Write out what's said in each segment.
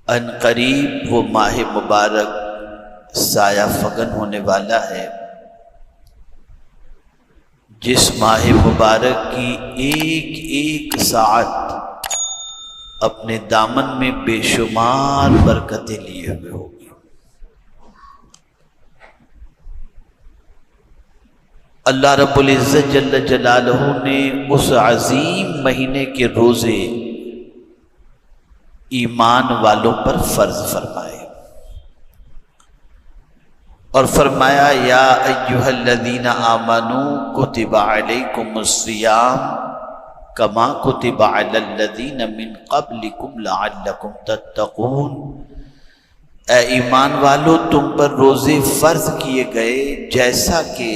ان قریب وہ ماہ مبارک سایہ فگن ہونے والا ہے جس ماہ مبارک کی ایک ایک ساعت اپنے دامن میں بے شمار برکتیں لیے ہوئے ہوگی۔ اللہ رب العزت جل جلالہ نے اس عظیم مہینے کے روزے ایمان والوں پر فرض فرمائے اور فرمایا یا ایھا الذین آمنوا کتب علیکم الصیام کما کتب علی الذین من قبلکم لعلکم تتقون۔ اے ایمان والو، تم پر روزے فرض کیے گئے جیسا کہ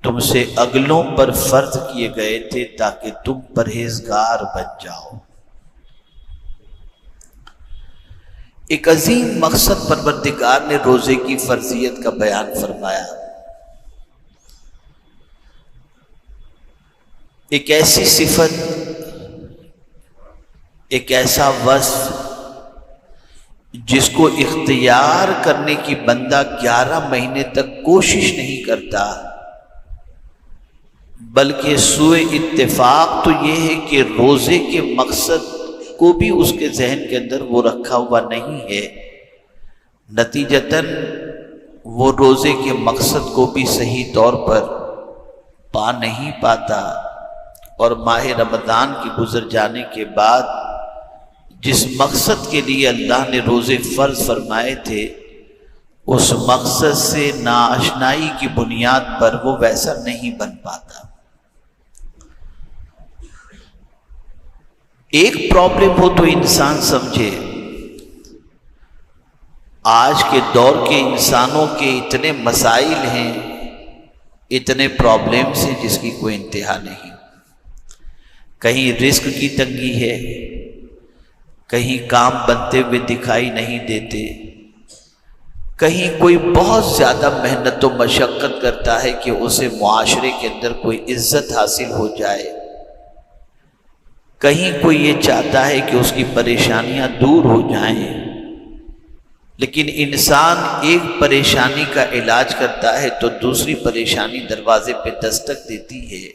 تم سے اگلوں پر فرض کیے گئے تھے تاکہ تم پرہیزگار بن جاؤ۔ ایک عظیم مقصد پروردگار نے روزے کی فرضیت کا بیان فرمایا۔ ایک ایسی صفت، ایک ایسا وصف جس کو اختیار کرنے کی بندہ 11 مہینے تک کوشش نہیں کرتا، بلکہ سوء اتفاق تو یہ ہے کہ روزے کے مقصد کو بھی اس کے ذہن کے اندر وہ رکھا ہوا نہیں ہے، نتیجتاً وہ روزے کے مقصد کو بھی صحیح طور پر پا نہیں پاتا، اور ماہ رمضان کے گزر جانے کے بعد جس مقصد کے لیے اللہ نے روزے فرض فرمائے تھے اس مقصد سے ناآشنائی کی بنیاد پر وہ ویسا نہیں بن پاتا۔ ایک پرابلم ہو تو انسان سمجھے، آج کے دور کے انسانوں کے اتنے مسائل ہیں، اتنے پرابلمز ہیں جس کی کوئی انتہا نہیں۔ کہیں رزق کی تنگی ہے، کہیں کام بنتے ہوئے دکھائی نہیں دیتے، کہیں کوئی بہت زیادہ محنت و مشقت کرتا ہے کہ اسے معاشرے کے اندر کوئی عزت حاصل ہو جائے، کہیں کوئی یہ چاہتا ہے کہ اس کی پریشانیاں دور ہو جائیں، لیکن انسان ایک پریشانی کا علاج کرتا ہے تو دوسری پریشانی دروازے پہ دستک دیتی ہے،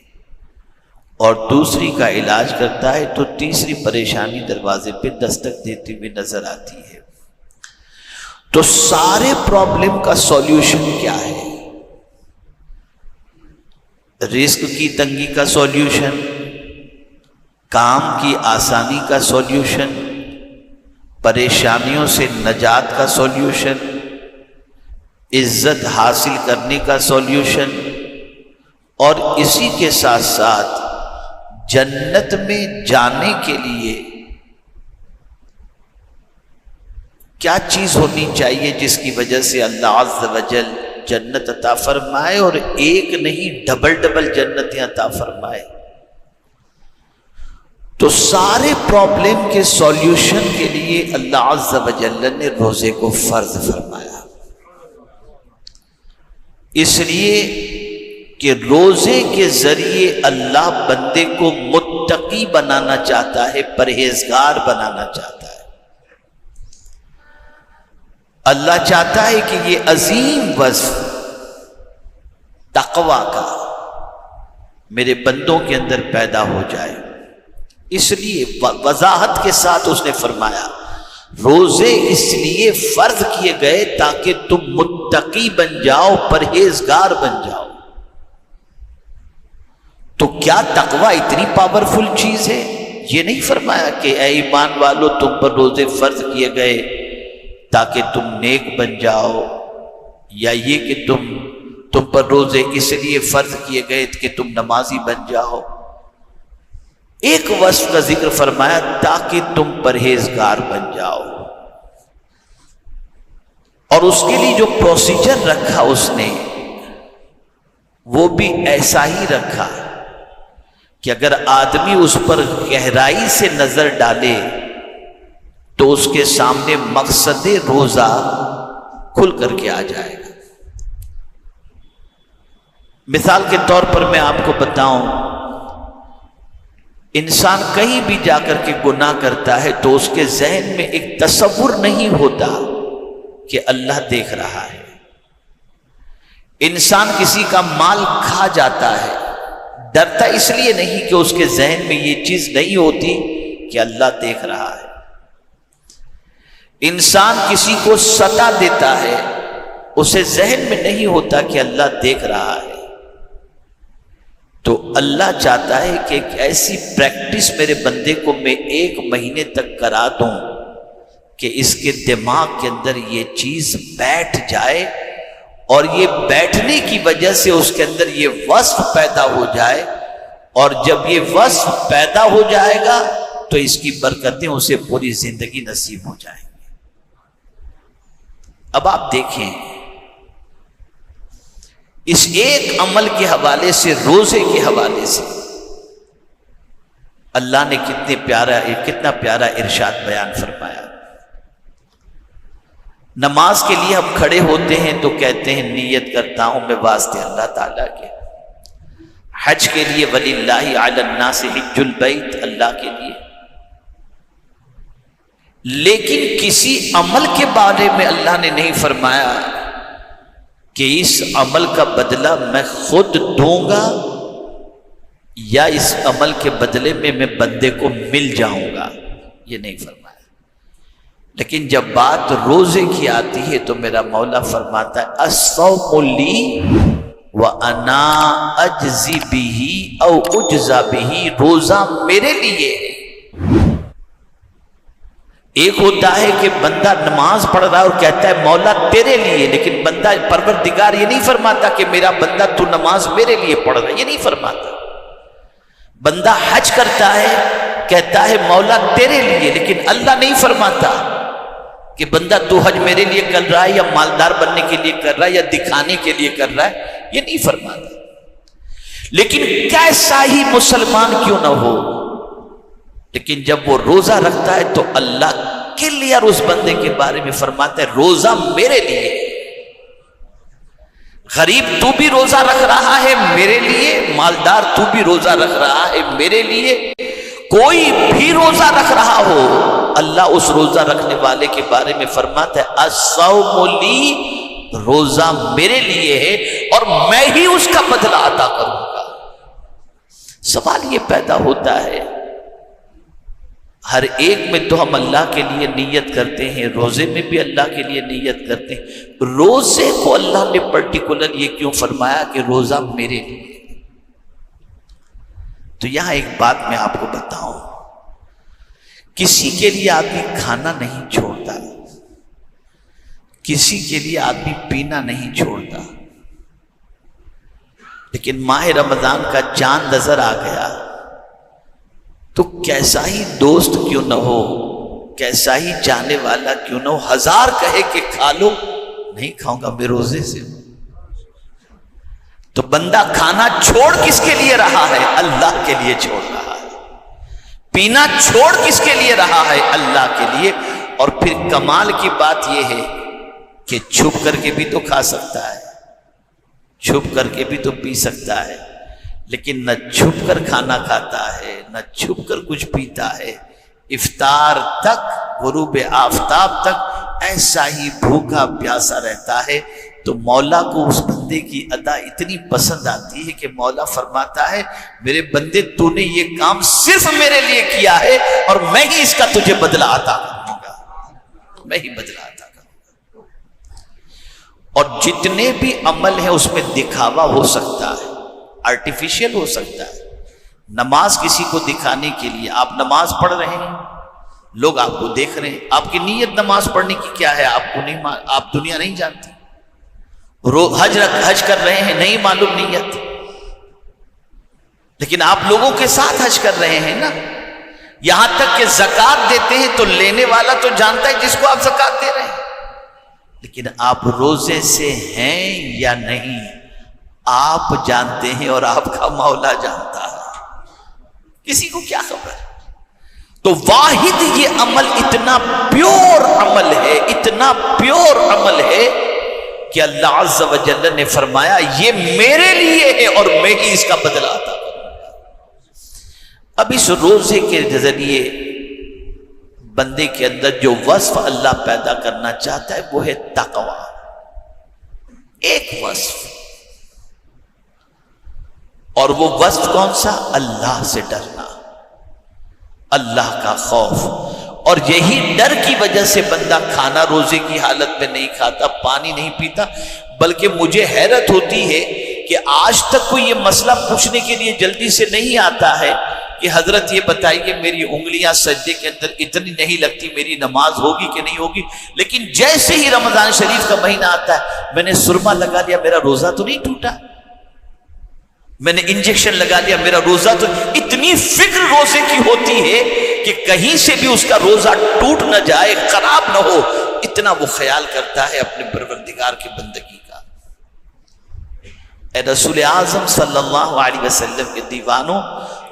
اور دوسری کا علاج کرتا ہے تو تیسری پریشانی دروازے پہ دستک دیتی ہوئی نظر آتی ہے۔ تو سارے پرابلم کا سولوشن کیا ہے؟ رزق کی تنگی کا سولوشن، کام کی آسانی کا سولوشن، پریشانیوں سے نجات کا سولوشن، عزت حاصل کرنے کا سولوشن، اور اسی کے ساتھ ساتھ جنت میں جانے کے لیے کیا چیز ہونی چاہیے جس کی وجہ سے اللہ عز و جل جنت عطا فرمائے، اور ایک نہیں ڈبل جنتیں عطا فرمائے۔ تو سارے پرابلم کے سولوشن کے لیے اللہ عز و جل نے روزے کو فرض فرمایا، اس لیے کہ روزے کے ذریعے اللہ بندے کو متقی بنانا چاہتا ہے، پرہیزگار بنانا چاہتا ہے۔ اللہ چاہتا ہے کہ یہ عظیم وصف تقویٰ کا میرے بندوں کے اندر پیدا ہو جائے، اس لیے وضاحت کے ساتھ اس نے فرمایا روزے اس لیے فرض کیے گئے تاکہ تم متقی بن جاؤ، پرہیزگار بن جاؤ۔ تو کیا تقویٰ اتنی پاورفل چیز ہے؟ یہ نہیں فرمایا کہ اے ایمان والو تم پر روزے فرض کیے گئے تاکہ تم نیک بن جاؤ، یا یہ کہ تم پر روزے اس لیے فرض کیے گئے کہ تم نمازی بن جاؤ۔ ایک وصف کا ذکر فرمایا تاکہ تم پرہیزگار بن جاؤ، اور اس کے لیے جو پروسیجر رکھا اس نے وہ بھی ایسا ہی رکھا کہ اگر آدمی اس پر گہرائی سے نظر ڈالے تو اس کے سامنے مقصد روزہ کھل کر کے آ جائے گا۔ مثال کے طور پر میں آپ کو بتاؤں، انسان کہیں بھی جا کر کے گناہ کرتا ہے تو اس کے ذہن میں ایک تصور نہیں ہوتا کہ اللہ دیکھ رہا ہے۔ انسان کسی کا مال کھا جاتا ہے، ڈرتا اس لیے نہیں کہ اس کے ذہن میں یہ چیز نہیں ہوتی کہ اللہ دیکھ رہا ہے۔ انسان کسی کو ستا دیتا ہے، اسے ذہن میں نہیں ہوتا کہ اللہ دیکھ رہا ہے۔ تو اللہ چاہتا ہے کہ ایک ایسی پریکٹس میرے بندے کو میں 1 مہینے تک کرا دوں کہ اس کے دماغ کے اندر یہ چیز بیٹھ جائے، اور یہ بیٹھنے کی وجہ سے اس کے اندر یہ وصف پیدا ہو جائے، اور جب یہ وصف پیدا ہو جائے گا تو اس کی برکتیں اسے پوری زندگی نصیب ہو جائیں گی۔ اب آپ دیکھیں اس ایک عمل کے حوالے سے، روزے کے حوالے سے اللہ نے کتنا پیارا ارشاد بیان فرمایا۔ نماز کے لیے ہم کھڑے ہوتے ہیں تو کہتے ہیں نیت کرتا ہوں میں واسطے اللہ تعالیٰ کے۔ حج کے لیے وَلِلَّهِ عَلَى النَّاسِ حِجُّ الْبَيْتِ، اللہ کے لیے۔ لیکن کسی عمل کے بارے میں اللہ نے نہیں فرمایا کہ اس عمل کا بدلہ میں خود دوں گا یا اس عمل کے بدلے میں بندے کو مل جاؤں گا، یہ نہیں فرمایا۔ لیکن جب بات روزے کی آتی ہے تو میرا مولا فرماتا ہے الصوم لی وانا اجزی بہ او اجزا بہ، روزہ میرے لیے ہے۔ ایک ہوتا ہے کہ بندہ نماز پڑھ رہا ہے اور کہتا ہے مولا تیرے لیے، لیکن بندہ پروردگار یہ نہیں فرماتا کہ میرا بندہ تو نماز میرے لیے پڑھ رہا ہے، یہ نہیں فرماتا۔ بندہ حج کرتا ہے کہتا ہے مولا تیرے لیے، لیکن اللہ نہیں فرماتا کہ بندہ تو حج میرے لیے کر رہا ہے یا مالدار بننے کے لیے کر رہا ہے یا دکھانے کے لیے کر رہا ہے، یہ نہیں فرماتا۔ لیکن کیسا ہی مسلمان کیوں نہ ہو، لیکن جب وہ روزہ رکھتا ہے تو اللہ کلیئر اس بندے کے بارے میں فرماتا ہے روزہ میرے لیے۔ غریب تو بھی روزہ رکھ رہا ہے میرے لیے، مالدار تو بھی روزہ رکھ رہا ہے میرے لیے، کوئی بھی روزہ رکھ رہا ہو، اللہ اس روزہ رکھنے والے کے بارے میں فرماتا ہے الصوم لی، روزہ میرے لیے ہے اور میں ہی اس کا بدلہ عطا کروں گا۔ سوال یہ پیدا ہوتا ہے ہر ایک میں تو ہم اللہ کے لیے نیت کرتے ہیں، روزے میں بھی اللہ کے لیے نیت کرتے ہیں، روزے کو اللہ نے پرٹیکولر یہ کیوں فرمایا کہ روزہ میرے لیے؟ تو یہاں ایک بات میں آپ کو بتاؤں، کسی کے لیے آدمی کھانا نہیں چھوڑتا، کسی کے لیے آدمی پینا نہیں چھوڑتا، لیکن ماہ رمضان کا چاند نظر آ گیا تو کیسا ہی دوست کیوں نہ ہو، کیسا ہی چاہنے والا کیوں نہ ہو، 1000 کہے کہ کھا لو، نہیں کھاؤں گا میں روزے سے ہوں۔ تو بندہ کھانا چھوڑ کس کے لیے رہا ہے؟ اللہ کے لیے چھوڑ رہا ہے۔ پینا چھوڑ کس کے لیے رہا ہے؟ اللہ کے لیے۔ اور پھر کمال کی بات یہ ہے کہ چھپ کر کے بھی تو کھا سکتا ہے، چھپ کر کے بھی تو پی سکتا ہے، لیکن نہ چھپ کر کھانا کھاتا ہے نہ چھپ کر کچھ پیتا ہے، افطار تک، غروب آفتاب تک ایسا ہی بھوکا پیاسا رہتا ہے۔ تو مولا کو اس بندے کی ادا اتنی پسند آتی ہے کہ مولا فرماتا ہے میرے بندے تو نے یہ کام صرف میرے لیے کیا ہے اور میں ہی اس کا تجھے بدلہ عطا کروں گا، میں ہی بدلہ عطا کروں گا۔ اور جتنے بھی عمل ہیں اس میں دکھاوا ہو سکتا ہے، آرٹیفیشل ہو سکتا ہے۔ نماز کسی کو دکھانے کے لیے، آپ نماز پڑھ رہے ہیں، لوگ آپ کو دیکھ رہے ہیں، آپ کی نیت نماز پڑھنے کی کیا ہے آپ کو نہیں، آپ دنیا نہیں جانتے۔ حج کر رہے ہیں، نہیں معلوم نیت، لیکن آپ لوگوں کے ساتھ حج کر رہے ہیں نا۔ یہاں تک کہ زکوٰۃ دیتے ہیں تو لینے والا تو جانتا ہے جس کو آپ زکوٰۃ دے رہے ہیں، لیکن آپ روزے سے ہیں یا نہیں آپ جانتے ہیں اور آپ کا مولا جانتا ہے، کسی کو کیا خبر۔ تو واحد یہ عمل اتنا پیور عمل ہے، اتنا پیور عمل ہے کہ اللہ عز و جل نے فرمایا یہ میرے لیے ہے اور میں ہی اس کا بدلہ عطا کروں گا۔ اب اس روزے کے ذریعے بندے کے اندر جو وصف اللہ پیدا کرنا چاہتا ہے وہ ہے تقوی. ایک وصف، اور وہ وصف کون سا؟ اللہ سے ڈرنا، اللہ کا خوف. اور یہی ڈر کی وجہ سے بندہ کھانا روزے کی حالت میں نہیں کھاتا، پانی نہیں پیتا. بلکہ مجھے حیرت ہوتی ہے کہ آج تک کوئی یہ مسئلہ پوچھنے کے لیے جلدی سے نہیں آتا ہے کہ حضرت یہ بتائیے میری انگلیاں سجدے کے اندر اتنی نہیں لگتی، میری نماز ہوگی کہ نہیں ہوگی. لیکن جیسے ہی رمضان شریف کا مہینہ آتا ہے میں نے سرما لگا لیا، میرا روزہ تو نہیں ٹوٹا، میں نے انجیکشن لگا لیا، میرا روزہ تو. اتنی فکر روزے کی ہوتی ہے کہ کہیں سے بھی اس کا روزہ ٹوٹ نہ جائے، خراب نہ ہو، اتنا وہ خیال کرتا ہے اپنے پروردگار کی بندگی کا. اے رسول اعظم صلی اللہ علیہ وسلم کے دیوانوں،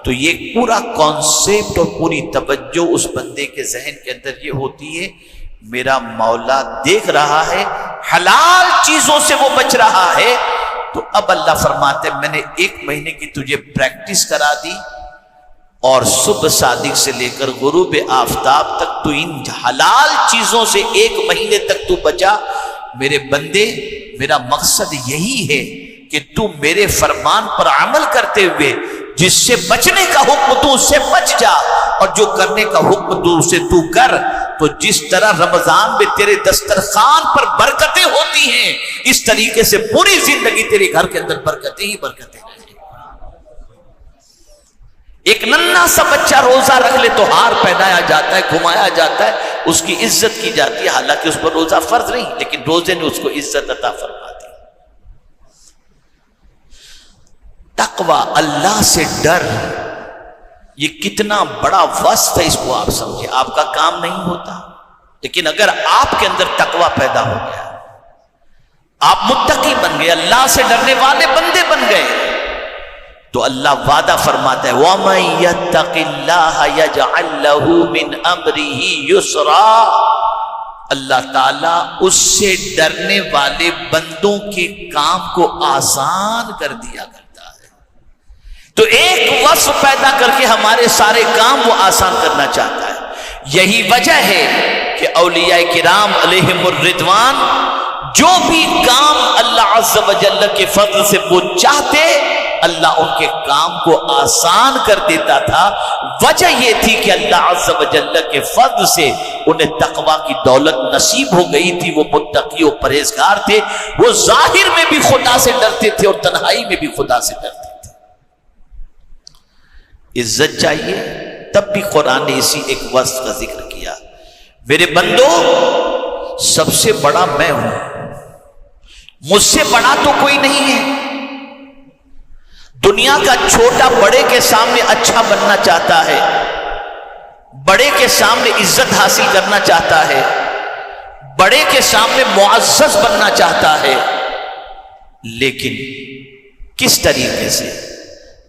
تو یہ پورا کانسیپٹ اور پوری توجہ اس بندے کے ذہن کے اندر یہ ہوتی ہے میرا مولا دیکھ رہا ہے، حلال چیزوں سے وہ بچ رہا ہے. تو اب اللہ فرماتے ہیں میں نے 1 مہینے کی تجھے پریکٹس کرا دی، اور صبح صادق سے لے کر غروب آفتاب تک تو ان حلال چیزوں سے 1 مہینے تک تو بچا. میرے بندے، میرا مقصد یہی ہے کہ تو میرے فرمان پر عمل کرتے ہوئے جس سے بچنے کا حکم تو اس سے بچ جا، اور جو کرنے کا حکم تو اسے تو کر. تو جس طرح رمضان میں تیرے دسترخوان پر برکتیں ہوتی ہیں، اس طریقے سے پوری زندگی تیرے گھر کے اندر برکتیں ہی برکتیں رہیں. ایک ننھا سا بچہ روزہ رکھ لے تو ہار پہنایا جاتا ہے، گھمایا جاتا ہے، اس کی عزت کی جاتی ہے، حالانکہ اس پر روزہ فرض نہیں، لیکن روزے نے اس کو عزت عطا فرما دی. تقوی، اللہ سے ڈر، یہ کتنا بڑا وصف ہے، اس کو آپ سمجھے. آپ کا کام نہیں ہوتا، لیکن اگر آپ کے اندر تقوی پیدا ہو گیا، آپ متقی بن گئے، اللہ سے ڈرنے والے بندے بن گئے، تو اللہ وعدہ فرماتا ہے وَمَن يَتَّقِ اللَّهَ يَجْعَل لَّهُ مِنْ أَمْرِهِ يُسْرًا. اللہ تعالیٰ اس سے ڈرنے والے بندوں کے کام کو آسان کر دیا کرتا ہے. تو ایک وصف پیدا کر کے ہمارے سارے کام وہ آسان کرنا چاہتا ہے. یہی وجہ ہے کہ اولیاء کرام علیہم الرضوان جو بھی کام اللہ عز و جل کے فضل سے وہ چاہتے، اللہ ان کے کام کو آسان کر دیتا تھا. وجہ یہ تھی کہ اللہ عز و جل کے فضل سے انہیں تقوی کی دولت نصیب ہو گئی تھی. وہ متقی و پرہیزگار تھے، وہ ظاہر میں بھی خدا سے ڈرتے تھے اور تنہائی میں بھی خدا سے ڈرتے تھے. عزت چاہیے، تب بھی قرآن نے اسی ایک وصف کا ذکر کیا. میرے بندو، سب سے بڑا میں ہوں، مجھ سے بڑا تو کوئی نہیں ہے. دنیا کا چھوٹا بڑے کے سامنے اچھا بننا چاہتا ہے، بڑے کے سامنے عزت حاصل کرنا چاہتا ہے، بڑے کے سامنے معزز بننا چاہتا ہے. لیکن کس طریقے سے؟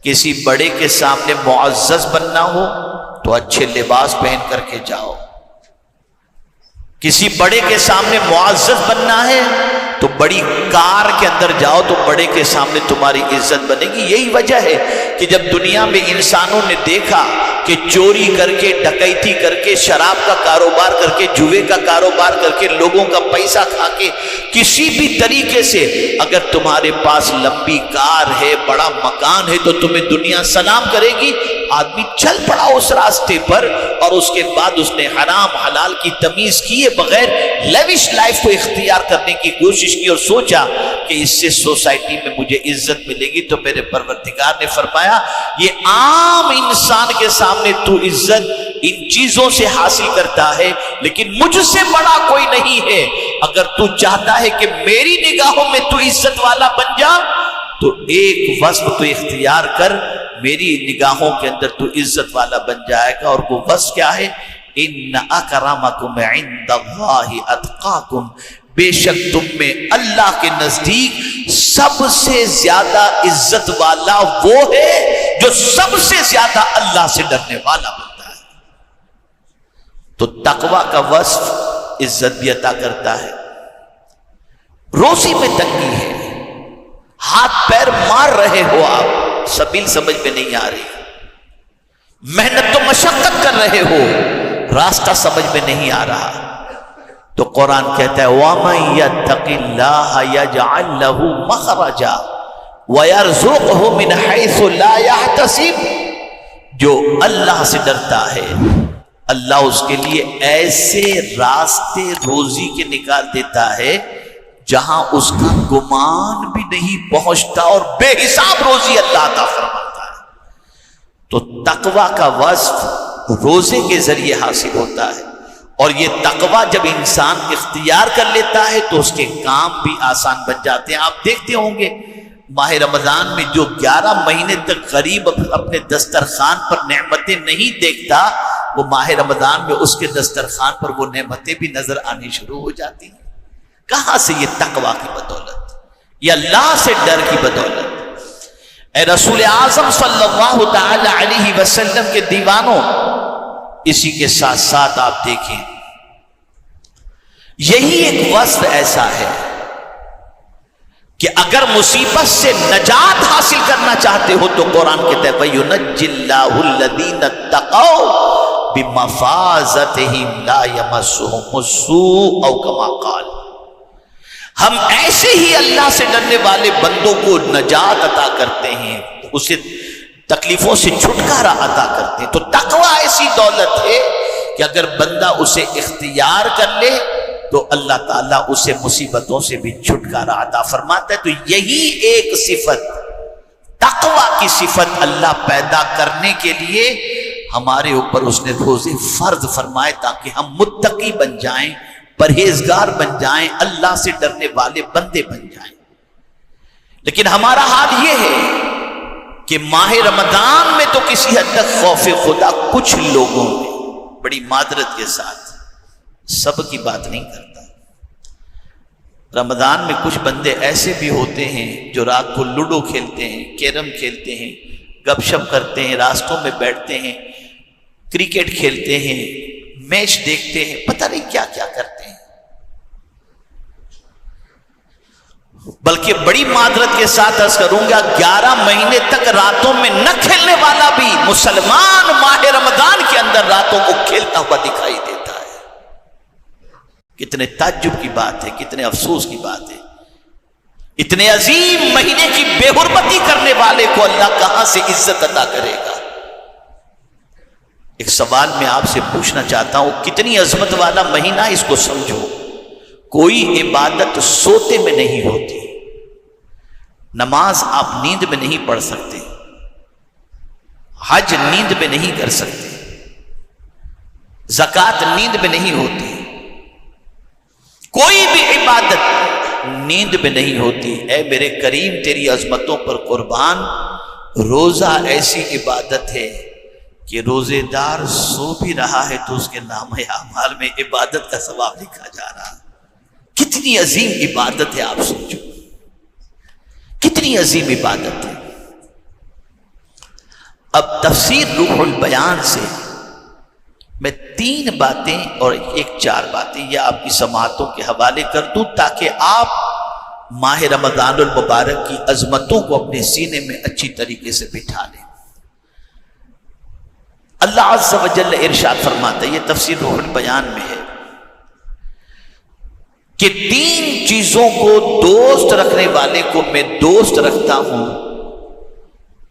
کسی بڑے کے سامنے معزز بننا ہو تو اچھے لباس پہن کر کے جاؤ. کسی بڑے کے سامنے معزز بننا ہے تو بڑی کار کے اندر جاؤ تو بڑے کے سامنے تمہاری عزت بنے گی. یہی وجہ ہے کہ جب دنیا میں انسانوں نے دیکھا کہ چوری کر کے، ڈکیتی کر کے، شراب کا کاروبار کر کے، جوے کا کاروبار کر کے، لوگوں کا پیسہ کھا کے، کسی بھی طریقے سے اگر تمہارے پاس لمبی کار ہے، بڑا مکان ہے، تو تمہیں دنیا سلام کرے گی. آدمی چل پڑا اس راستے پر، اور اس کے بعد اس نے حرام حلال کی تمیز کیے بغیر لیوش لائف کو اختیار کرنے کی کوشش کی، اور سوچا کہ اس سے سوسائٹی میں مجھے عزت ملے گی. تو میرے پروردگار نے فرمایا یہ عام انسان کے سامنے تو عزت ان چیزوں سے حاصل کرتا ہے، لیکن مجھ سے بڑا کوئی نہیں ہے. اگر تو چاہتا ہے کہ میری نگاہوں میں تو عزت والا بن جا تو ایک وصف تو اختیار کر، میری نگاہوں کے اندر تو عزت والا بن جائے گا. اور وہ وصف کیا ہے؟ ان اکرمکم عند اللہ اتقاکم، بے شک تم میں اللہ کے نزدیک سب سے زیادہ عزت والا وہ ہے جو سب سے زیادہ اللہ سے ڈرنے والا بنتا ہے. تو تقوی کا وصف عزت بھی عطا کرتا ہے. روزی میں تنگی ہے، ہاتھ پیر مار رہے ہو آپ، سبیل سمجھ میں نہیں آ رہی، محنت تو مشقت کر رہے ہو، راستہ سمجھ میں نہیں آ رہا، تو قرآن کہتا ہے وَمَن يَتَّقِ اللَّهَ يَجْعَلْ لَهُ مَخْرَجًا وَيَرْزُقْهُ مِنْ حَيْثُ لَا يَحْتَسِبُ، جو اللہ سے ڈرتا ہے اللہ اس کے لیے ایسے راستے روزی کے نکال دیتا ہے جہاں اس کا گمان بھی نہیں پہنچتا، اور بے حساب روزی اللہ عطا فرماتا ہے۔ تو تقوی کا وصف روزے کے ذریعے حاصل ہوتا ہے، اور یہ تقوی جب انسان اختیار کر لیتا ہے تو اس کے کام بھی آسان بن جاتے ہیں۔ آپ دیکھتے ہوں گے ماہ رمضان میں جو 11 مہینے تک غریب اپنے دسترخوان پر نعمتیں نہیں دیکھتا، وہ ماہ رمضان میں اس کے دسترخوان پر وہ نعمتیں بھی نظر آنی شروع ہو جاتی ہیں۔ کہاں سے؟ یہ تقوی کی بدولت، یہ اللہ سے ڈر کی بدولت۔ اے رسول اعظم صلی اللہ تعالی علیہ وسلم کے دیوانوں، اسی کے ساتھ ساتھ آپ دیکھیں یہی ایک وصف ایسا ہے کہ اگر مصیبت سے نجات حاصل کرنا چاہتے ہو تو قرآن کہتا ہے وَيُنَجِّ اللَّهُ الَّذِينَ اتَّقَوْا بِمَفَازَتِهِمْ لَا يَمَسُّهُمُ السُّوءُ او کما قال، ہم ایسے ہی اللہ سے ڈرنے والے بندوں کو نجات عطا کرتے ہیں، اسے تکلیفوں سے چھٹکارا عطا کرتے ہیں۔ تو تقوی ایسی دولت ہے کہ اگر بندہ اسے اختیار کر لے تو اللہ تعالیٰ اسے مصیبتوں سے بھی چھٹکارا عطا فرماتا ہے۔ تو یہی ایک صفت، تقوی کی صفت اللہ پیدا کرنے کے لیے ہمارے اوپر اس نے روزے فرض فرمائے تاکہ ہم متقی بن جائیں، پرہیزگار بن جائیں، اللہ سے ڈرنے والے بندے بن جائیں۔ لیکن ہمارا حال یہ ہے کہ ماہ رمضان میں تو کسی حد تک خوف خدا کچھ لوگوں میں، بڑی معذرت کے ساتھ سب کی بات نہیں کرتا، رمضان میں کچھ بندے ایسے بھی ہوتے ہیں جو رات کو لوڈو کھیلتے ہیں، کیرم کھیلتے ہیں، گپ شپ کرتے ہیں، راستوں میں بیٹھتے ہیں، کرکٹ کھیلتے ہیں، میچ دیکھتے ہیں، پتہ نہیں کیا کیا کرتے ہیں۔ بلکہ بڑی معذرت کے ساتھ عرض کروں گا 11 مہینے تک راتوں میں نہ کھیلنے والا بھی مسلمان ماہ رمضان کے اندر راتوں کو کھیلتا ہوا دکھائی دیتا ہے۔ کتنے تعجب کی بات ہے، کتنے افسوس کی بات ہے، اتنے عظیم مہینے کی بے حرمتی کرنے والے کو اللہ کہاں سے عزت عطا کرے گا؟ ایک سوال میں آپ سے پوچھنا چاہتا ہوں، کتنی عظمت والا مہینہ، اس کو سمجھو۔ کوئی عبادت سوتے میں نہیں ہوتی، نماز آپ نیند میں نہیں پڑھ سکتے، حج نیند میں نہیں کر سکتے، زکوٰۃ نیند میں نہیں ہوتی، کوئی بھی عبادت نیند میں نہیں ہوتی۔ اے میرے کریم تیری عظمتوں پر قربان، روزہ ایسی عبادت ہے کہ روزے دار سو بھی رہا ہے تو اس کے نام اعمال میں عبادت کا ثواب لکھا جا رہا ہے۔ کتنی عظیم عبادت ہے، آپ سوچو کتنی عظیم عبادت ہے۔ اب تفسیر روح البیان سے میں 3 باتیں اور 4 باتیں یہ آپ کی سماعتوں کے حوالے کر دوں تاکہ آپ ماہ رمضان المبارک کی عظمتوں کو اپنے سینے میں اچھی طریقے سے بٹھا لیں۔ اللہ عز و جل ارشاد فرماتا ہے، یہ تفسیر روح البیان میں ہے کہ 3 چیزوں کو دوست رکھنے والے کو میں دوست رکھتا ہوں،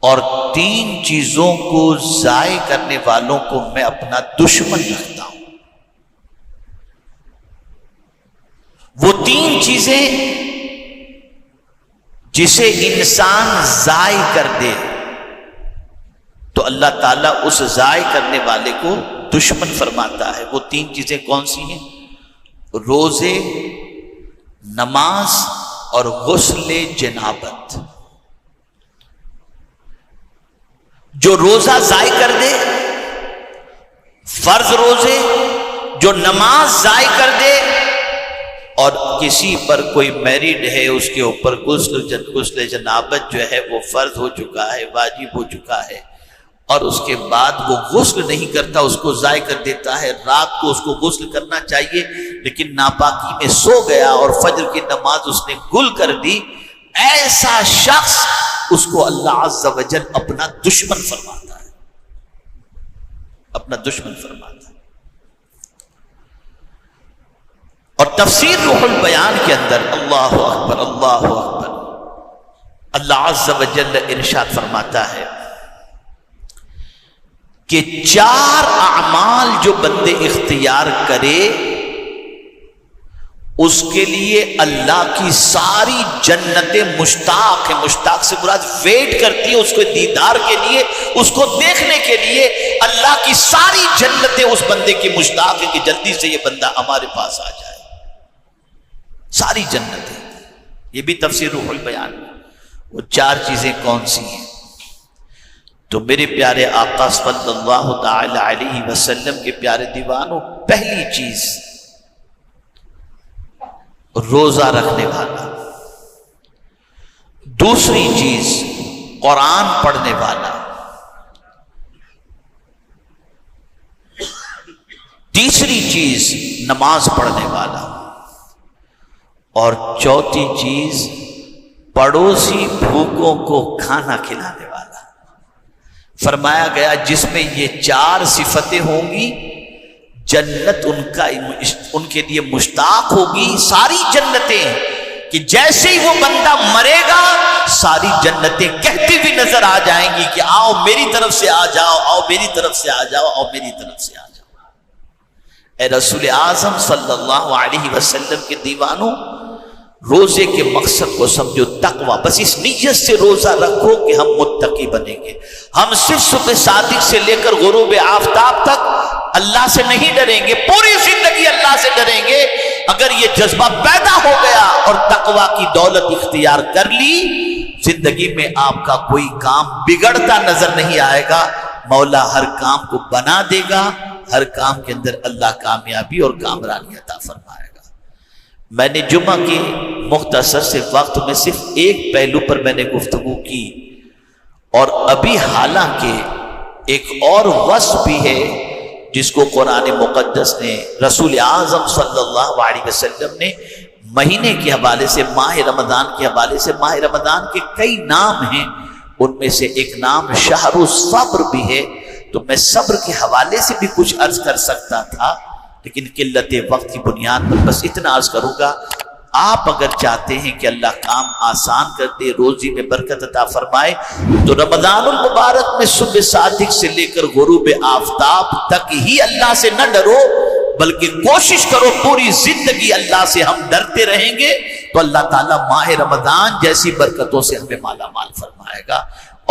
اور 3 چیزوں کو ضائع کرنے والوں کو میں اپنا دشمن رکھتا ہوں۔ وہ 3 چیزیں جسے انسان ضائع کر دے تو اللہ تعالیٰ اس ضائع کرنے والے کو دشمن فرماتا ہے۔ وہ 3 چیزیں کون سی ہیں؟ روزے، نماز اور غسل جنابت۔ جو روزہ ضائع کر دے، فرض روزے، جو نماز ضائع کر دے، اور کسی پر کوئی میریڈ ہے اس کے اوپر غسل جنابت جو ہے وہ فرض ہو چکا ہے، واجب ہو چکا ہے، اور اس کے بعد وہ غسل نہیں کرتا، اس کو ضائع کر دیتا ہے۔ رات کو اس کو غسل کرنا چاہیے لیکن ناپاکی میں سو گیا اور فجر کی نماز اس نے گل کر دی، ایسا شخص اس کو اللہ عز و جل اپنا دشمن فرماتا ہے۔ اپنا دشمن فرماتا ہے۔ اور تفسیر روح البیان کے اندر اللہ اکبر اللہ اکبر، اللہ عز و جل ارشاد فرماتا ہے کہ 4 اعمال جو بندے اختیار کرے اس کے لیے اللہ کی ساری جنتیں مشتاق ہیں۔ مشتاق سے مراد ویٹ کرتی ہے اس کو دیدار کے لیے، اس کو دیکھنے کے لیے۔ اللہ کی ساری جنتیں اس بندے کی مشتاق ہیں کہ جلدی سے یہ بندہ ہمارے پاس آ جائے۔ ساری جنتیں، یہ بھی تفسیر روح البیان۔ وہ 4 چیزیں کون سی ہیں؟ تو میرے پیارے آقا صلی اللہ تعالی علیہ وسلم کے پیارے دیوانوں، پہلی چیز روزہ رکھنے والا، دوسری چیز قرآن پڑھنے والا، تیسری چیز نماز پڑھنے والا، اور چوتھی چیز پڑوسی بھوکوں کو کھانا کھلانے والا۔ فرمایا گیا جس میں یہ 4 صفتیں ہوں گی جنت ان کے لیے مشتاق ہوگی، ساری جنتیں، کہ جیسے ہی وہ بندہ مرے گا ساری جنتیں کہتی بھی نظر آ جائیں گی کہ آؤ میری طرف سے آ جاؤ، آؤ میری طرف سے آ جاؤ، آؤ میری طرف سے آ جاؤ۔ اے رسول اعظم صلی اللہ علیہ وسلم کے دیوانوں، روزے کے مقصد کو سمجھو، تقوی۔ بس اس نیت سے روزہ رکھو کہ ہم متقی بنیں گے۔ ہم صرف صبح صادق سے لے کر غروب آفتاب تک اللہ سے نہیں ڈریں گے، پوری زندگی اللہ سے ڈریں گے۔ اگر یہ جذبہ پیدا ہو گیا اور تقوی کی دولت اختیار کر لی، زندگی میں آپ کا کوئی کام بگڑتا نظر نہیں آئے گا۔ مولا ہر کام کو بنا دے گا، ہر کام کے اندر اللہ کامیابی اور کامرانی عطا فرمائے گا۔ میں نے جمعہ کے مختصر سے وقت میں صرف ایک پہلو پر میں نے گفتگو کی، اور ابھی حالانکہ ایک اور وصف بھی ہے جس کو قرآن مقدس نے، رسول اعظم صلی اللہ علیہ وسلم نے مہینے کے حوالے سے، ماہ رمضان کے حوالے سے، ماہ رمضان کے کئی نام ہیں، ان میں سے ایک نام شہر الصبر بھی ہے۔ تو میں صبر کے حوالے سے بھی کچھ عرض کر سکتا تھا، لیکن قلت وقت کی بنیاد پر بس اتنا عرض کروں گا۔ آپ اگر چاہتے ہیں کہ اللہ کام آسان کر دے، روزی میں برکت عطا فرمائے، تو رمضان المبارک میں صبح صادق سے لے کر غروب آفتاب تک ہی اللہ سے نہ ڈرو، بلکہ کوشش کرو پوری زندگی اللہ سے ہم ڈرتے رہیں گے تو اللہ تعالیٰ ماہ رمضان جیسی برکتوں سے ہمیں مالا مال فرمائے گا۔